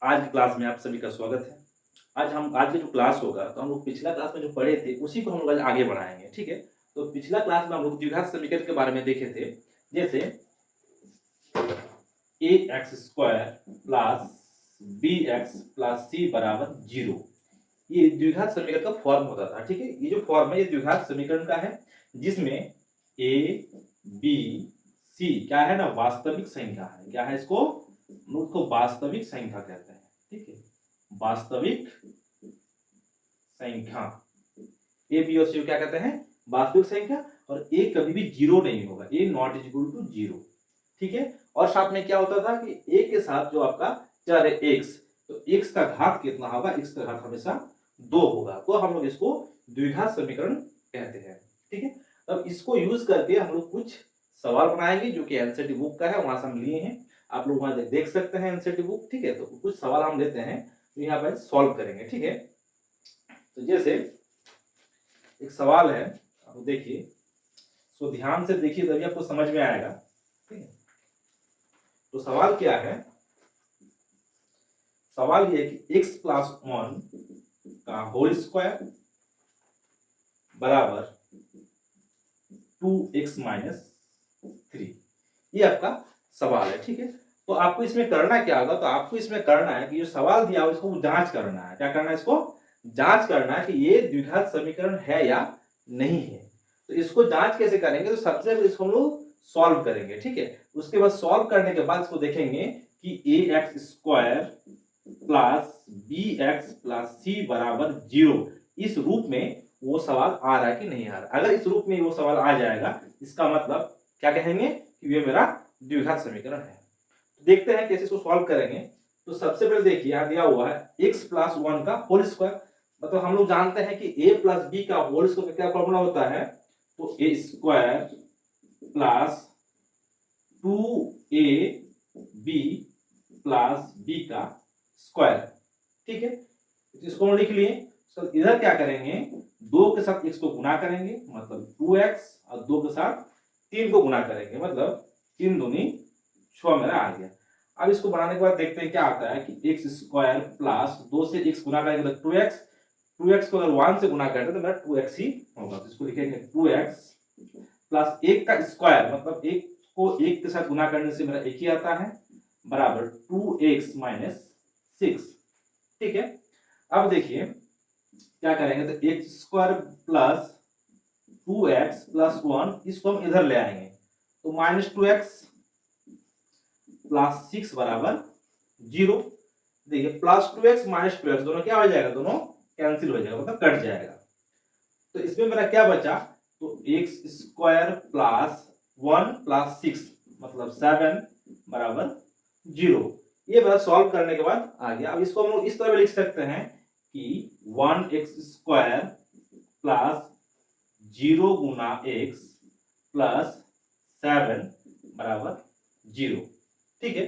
आज की क्लास में आप सभी का स्वागत है। आज का जो क्लास होगा तो हम लोग पिछला क्लास में जो पढ़े थे उसी को हम लोग आज आगे बढ़ाएंगे, ठीक है। तो पिछला क्लास में हम लोग द्विघात समीकरण के बारे में देखे थे। जैसे a x square plus b x plus c बराबर 0, ये द्विघात समीकरण का फॉर्म होता था, ठीक है। ये जो फॉर्म है ये द्विघात समीकरण का है, जिसमें ए बी सी क्या है ना, वास्तविक संख्या है। क्या है इसको? उसको वास्तविक संख्या कहते हैं, ठीक है। वास्तविक संख्या ए बी और सी क्या कहते हैं? वास्तविक संख्या। और ए कभी भी जीरो नहीं होगा, a not is equal to zero, ठीक है। और साथ में क्या होता था कि ए के साथ जो आपका चर है एक्स, तो एक्स का घात कितना होगा? एक्स का घात हमेशा 2 होगा, तो हम लोग इसको द्विघात समीकरण कहते हैं, ठीक है। अब इसको यूज करके हम लोग कुछ सवाल बनाएंगे जो कि एनसीईआरटी बुक का है, वहां से हम लिए हैं। आप लोग वहां देख सकते हैं एनसीईआरटी बुक, ठीक है। तो कुछ सवाल हम लेते हैं तो यहाँ पर सॉल्व करेंगे, ठीक है। तो जैसे एक सवाल है, आप देखिए, सो ध्यान से देखिए तभी आपको समझ में आएगा, ठीक है। तो सवाल क्या है? सवाल ये है कि x प्लस 1 का होल स्क्वायर बराबर 2x माइनस 3, ये आपका सवाल है, ठीक है। तो आपको इसमें करना क्या होगा? तो आपको इसमें करना है कि जो सवाल दिया हो इसको जांच करना है। क्या करना है? इसको जांच करना है कि ये द्विघात समीकरण है या नहीं है। तो इसको जांच कैसे करेंगे? तो सबसे पहले इसको हम लोग सॉल्व करेंगे, ठीक है। उसके बाद सॉल्व करने के बाद इसको देखेंगे कि a x square plus b x plus c बराबर 0, इस रूप में वो सवाल आ रहा है कि नहीं आ रहा। अगर इस रूप में वो सवाल आ जाएगा, इसका मतलब क्या कहेंगे कि ये मेरा द्विघात समीकरण है। तो देखते हैं कैसे इसको सॉल्व करेंगे। तो सबसे पहले देखिए, यहां दिया हुआ है x प्लस 1 का होल स्क्वायर, मतलब हम लोग जानते हैं कि a प्लस बी का होल स्क्वायर का क्या फॉर्मूला होता है? तो a square plus 2ab plus b का स्क्वायर, ठीक है। तो इसको हम लिख लिए। तो इधर क्या करेंगे? 2 के साथ x को गुना करेंगे, मतलब 2x, और 2 के साथ 3 को गुना करेंगे, मतलब 3 दूनी 6 मेरा आ गया। अब इसको बनाने के बाद देखते हैं क्या आता है कि एक्स स्क्वायर प्लस 2 से x गुना करेंगे तो 2x, 2x को अगर 1 से गुना करते तो मेरा 2x ही होगा। तो इसको लिखेंगे 2x प्लस 1 का स्क्वायर, मतलब 1 को 1 के साथ गुना करने से मेरा 1 ही आता है, बराबर 2x माइनस 6, ठीक है। अब देखिए क्या करेंगे, तो x square plus 2x plus 1, इसको हम इधर ले आएंगे, तो माइनस 2x प्लस 6 बराबर 0। देखिए प्लस 2x माइनस 2x दोनों क्या हो जाएगा? दोनों कैंसिल हो जाएगा, मतलब कट जाएगा। तो इसमें मेरा क्या बचा? तो एक्स स्क्वायर प्लस 1 प्लस 6 मतलब 7 बराबर 0। ये मेरा सॉल्व करने के बाद आ गया। अब इसको हम लोग इस तरह लिख सकते हैं कि 1x स्क्वायर प्लस 0 गुना x प्लस 7 बराबर 0, ठीक है।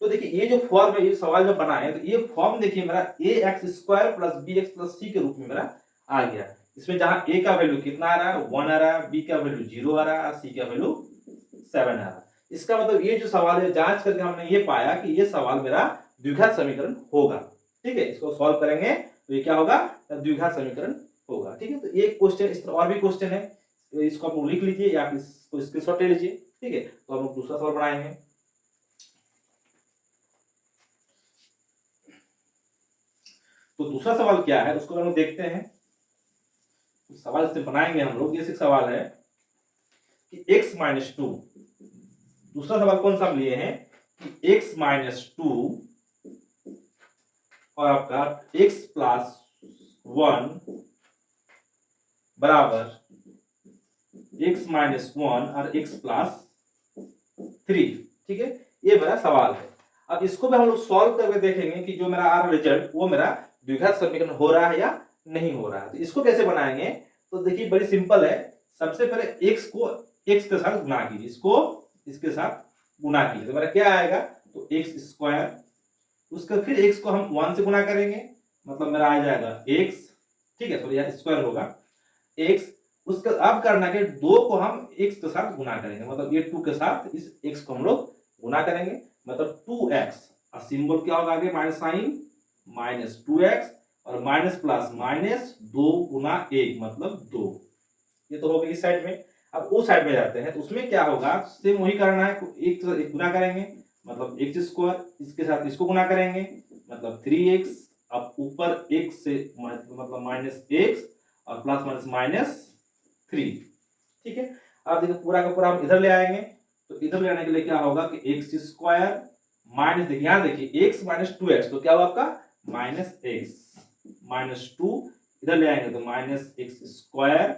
तो देखिए ये जो फॉर्म है, ये सवाल जब बनाए तो ये फॉर्म देखिए मेरा a x square plus b x plus c के रूप में मेरा आ गया। इसमें जहां ए का वैल्यू कितना आ रहा है? 1 आ रहा है, बी का वैल्यू 0 आ रहा है, सी का वैल्यू 7 आ रहा है। इसका मतलब ये जो सवाल है, जांच करके हमने ये पाया कि ये सवाल मेरा द्विघात समीकरण होगा, ठीक है। इसको सॉल्व करेंगे तो ये क्या होगा? द्विघात समीकरण होगा, ठीक है। तो ये क्वेश्चन, इस तरह और भी क्वेश्चन है, तो इसको आप लिख लीजिए या इसको स्क्रीनशॉट ले लीजिए, ठीक है। तो हम लोग दूसरा सवाल बनाएंगे। तो दूसरा सवाल क्या है उसको हम लोग देखते हैं। सवाल से बनाएंगे हम लोग। ये सवाल है कि x माइनस 2, दूसरा सवाल कौन सा हम लिए हैं कि x माइनस 2 और आपका x प्लस 1 बराबर x माइनस 1 और x प्लस 3, ठीक है। ये मेरा सवाल है। अब इसको भी हम लोग सॉल्व करके देखेंगे कि जो मेरा आ रहा रिजल्ट वो मेरा द्विघात समीकरण हो रहा है या नहीं हो रहा है। तो इसको कैसे बनाएंगे? तो देखिए बड़ी सिंपल है। सबसे पहले x को x के साथ गुना कीजिए, इसको इसके साथ गुना कीजिए, तो मेरा क्या आएगा? तो x स्क्वायर, उसका फिर x को हम 1 से गुना करेंगे, मतलब मेरा आ जाएगा x, ठीक है। तो यह स्क्वायर होगा x, उसका अब करना है 2 को हम x के साथ गुना करेंगे, मतलब ये 2 के साथ इस x को हम लोग गुना करेंगे, मतलब 2x, और सिंबल क्या होगा आगे माइनस साइन, माइनस 2x और माइनस प्लस माइनस 2 गुना 1 मतलब 2। ये तो हो गई इस साइड में। अब उस साइड में जाते हैं तो उसमें क्या होगा, सेम वही करना है, एक गुना करेंगे मतलब एक्स स्क्वायर, इसके साथ इसको गुना करेंगे मतलब 3x, अब ऊपर x से मतलब माइनस x और प्लस माइनस माइनस 3। ठीक है, अब देखिए पूरा का पूरा हम इधर ले आएंगे, तो इधर ले आने के लिए क्या होगा कि एक्स स्क्वायर माइनस, देखिए यहाँ देखिए x माइनस 2x, तो क्या होगा आपका माइनस x माइनस 2, इधर ले आएंगे तो minus x square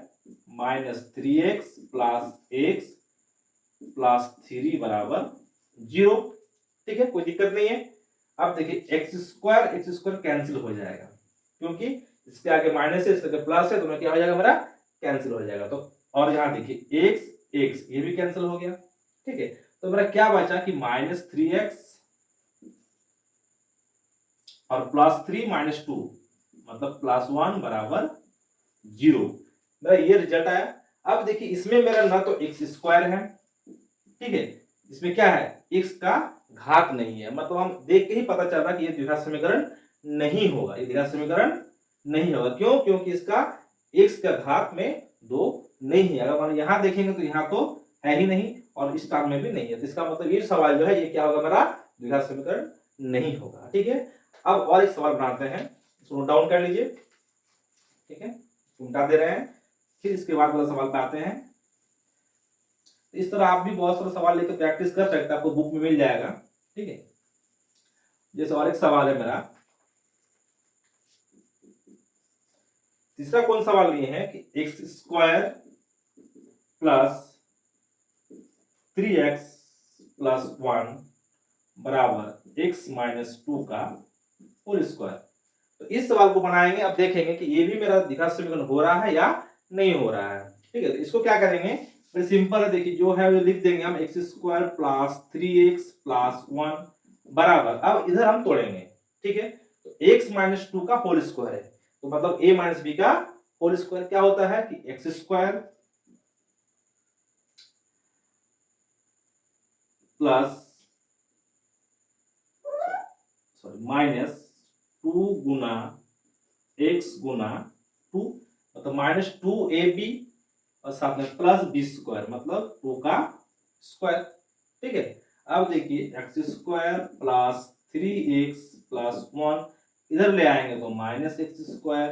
minus 3x plus x plus 3 बराबर 0। ठीक है, कोई दिक्कत नहीं है। अब देखिए एक्स स्क्वायर कैंसिल हो जाएगा, क्योंकि इसके आगे माइनस है, इसके आगे प्लस है, दोनों क्या हो जाएगा मेरा कैंसिल हो जाएगा। तो और यहाँ देखिए एक्स ये भी कैंसिल हो गया। ठीक है, तो मेरा क्या बचा कि माइनस 3x और प्लस 3 माइनस 2 मतलब प्लस 1 बराबर 0। मेरा ये रिजल्ट आया। अब देखिए इसमें मेरा ना तो एक्स स्क्वायर है, ठीक है, इसमें क्या है x का घात नहीं है, मतलब हम देख के ही पता चल रहा है कि ये द्विघात समीकरण नहीं होगा, ये द्विघात समीकरण नहीं होगा। क्यों? क्योंकि इसका x का घात में 2 नहीं है। अगर हम यहां देखेंगे तो यहाँ तो है ही नहीं और इस टर्म में भी नहीं है, तो इसका मतलब ये सवाल जो है ये क्या होगा मेरा द्विघात समीकरण नहीं होगा। ठीक है, अब और एक सवाल बनाते हैं, इसको नोट डाउन कर लीजिए। ठीक है, उल्टा दे रहे हैं, फिर इसके बाद वाला सवाल पे आते हैं। इस तरह आप भी बहुत सारे सवाल लेकर प्रैक्टिस कर सकते हैं, आपको बुक में मिल जाएगा। ठीक है, जैसे और एक सवाल है मेरा, तीसरा कौन सवाल लिए है कि x square plus 3x plus 1 बराबर x माइनस 2 का होल स्क्वायर। तो इस सवाल को बनाएंगे, अब देखेंगे कि ये भी मेरा द्विघात समीकरण हो रहा है या नहीं हो रहा है। ठीक है, तो इसको क्या करेंगे, बड़ी सिंपल है, देखिए जो है वो लिख देंगे हम x square plus 3x plus 1 बराबर, अब इधर हम तोड़ेंगे। ठीक है, तो x माइनस 2 का होल स्क्वायर है, तो मतलब a माइनस b का होल स्क्वायर क्या होता है कि x square plus sorry minus 2 गुना x गुना 2 मतलब माइनस 2ab और साथ में प्लस b स्क्वायर मतलब 2 का स्क्वायर। ठीक है, अब देखिए x square plus 3x plus 1 इधर ले आएंगे तो minus x square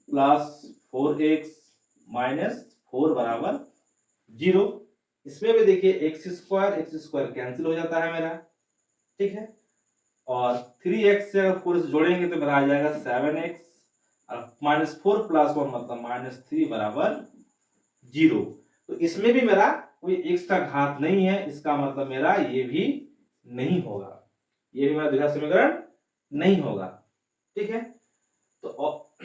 plus 4x minus 4 बराबर 0। इसमें भी देखिए एक्स स्क्वायर कैंसिल हो जाता है मेरा। ठीक है, और 3x से अगर 4 से जोड़ेंगे तो मेरा आ जाएगा 7x और माइनस 4 प्लस 1 मतलब माइनस 3 बराबर 0। तो इसमें भी मेरा कोई x का घात नहीं है, इसका मतलब मेरा ये भी नहीं होगा, ये भी मेरा द्विघात समीकरण नहीं होगा। ठीक है, तो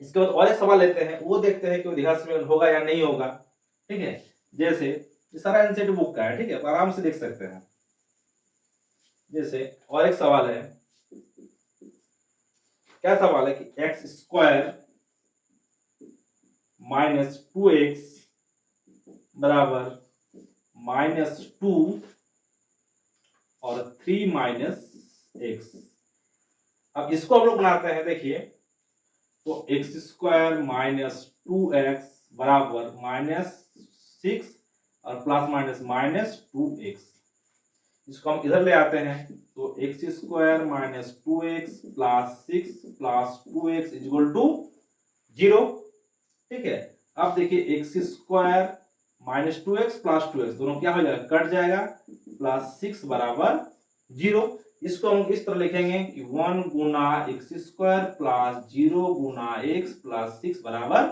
इसके बाद और एक सवाल लेते हैं, वो देखते हैं कि वो द्विघात समीकरण होगा या नहीं होगा। ठीक है, जैसे ये सारा एनसीईआरटी बुक का है, ठीक है, तो आराम से देख सकते हैं। जैसे और एक सवाल है, क्या सवाल है कि एक्स स्क्वायर माइनस 2x बराबर माइनस 2 और 3 माइनस x। अब इसको हम लोग बनाते हैं, देखिए तो एक्स स्क्वायर माइनस 2x बराबर माइनस 6 और प्लस माइनस माइनस 2x। इसको हम इधर ले आते हैं तो x square minus 2x plus 6 plus 2x equal to 0। ठीक है, अब देखिए x square minus 2x plus 2x दोनों क्या हो जाएगा कट जाएगा, प्लस 6 बराबर 0। इसको हम इस तरह लिखेंगे कि 1 गुना एक्स स्क्वायर प्लस 0 गुना x प्लस 6 बराबर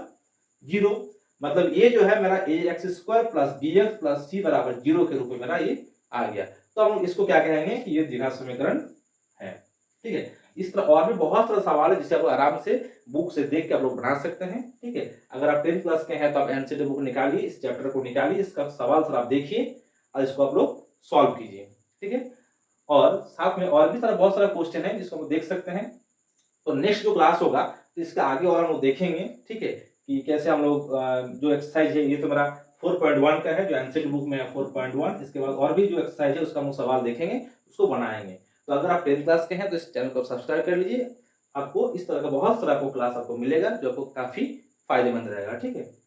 0। मतलब ये जो है मेरा a x square plus b x plus c बराबर 0 के रूप में मेरा ये आ गया। तो हम इसको क्या कहेंगे कि ये द्विघात समीकरण है। ठीक है, इस तरह और भी बहुत सारे सवाल है जिसे आप आराम से बुक से देख के आप लोग बना सकते हैं। ठीक है, अगर आप 10th क्लास के हैं तो आप एनसीईआरटी बुक निकालिए, इस चैप्टर को निकालिए, इसका सवाल सर आप देखिए और इसको आप लोग सॉल्व कीजिए। ठीक है, और साथ में और भी सारा बहुत सारा क्वेश्चन है जिसको हम देख सकते हैं। तो नेक्स्ट जो क्लास होगा तो इसका आगे और हम लोग देखेंगे। ठीक है, कि कैसे हम लोग जो एक्सरसाइज है, ये तो मेरा 4.1 का है जो एनसीईआरटी बुक में है 4.1। इसके बाद और भी जो एक्सरसाइज है उसका हम सवाल देखेंगे। उसको बनाएंगे। तो अगर आप 10th क्लास के हैं तो इस चैनल को सब्सक्राइब कर लीजिए, आपको इस तरह का बहुत सारा आपको क्लास आपको मिलेगा जो आपको काफी फायदेमंद रहेगा। ठीक है।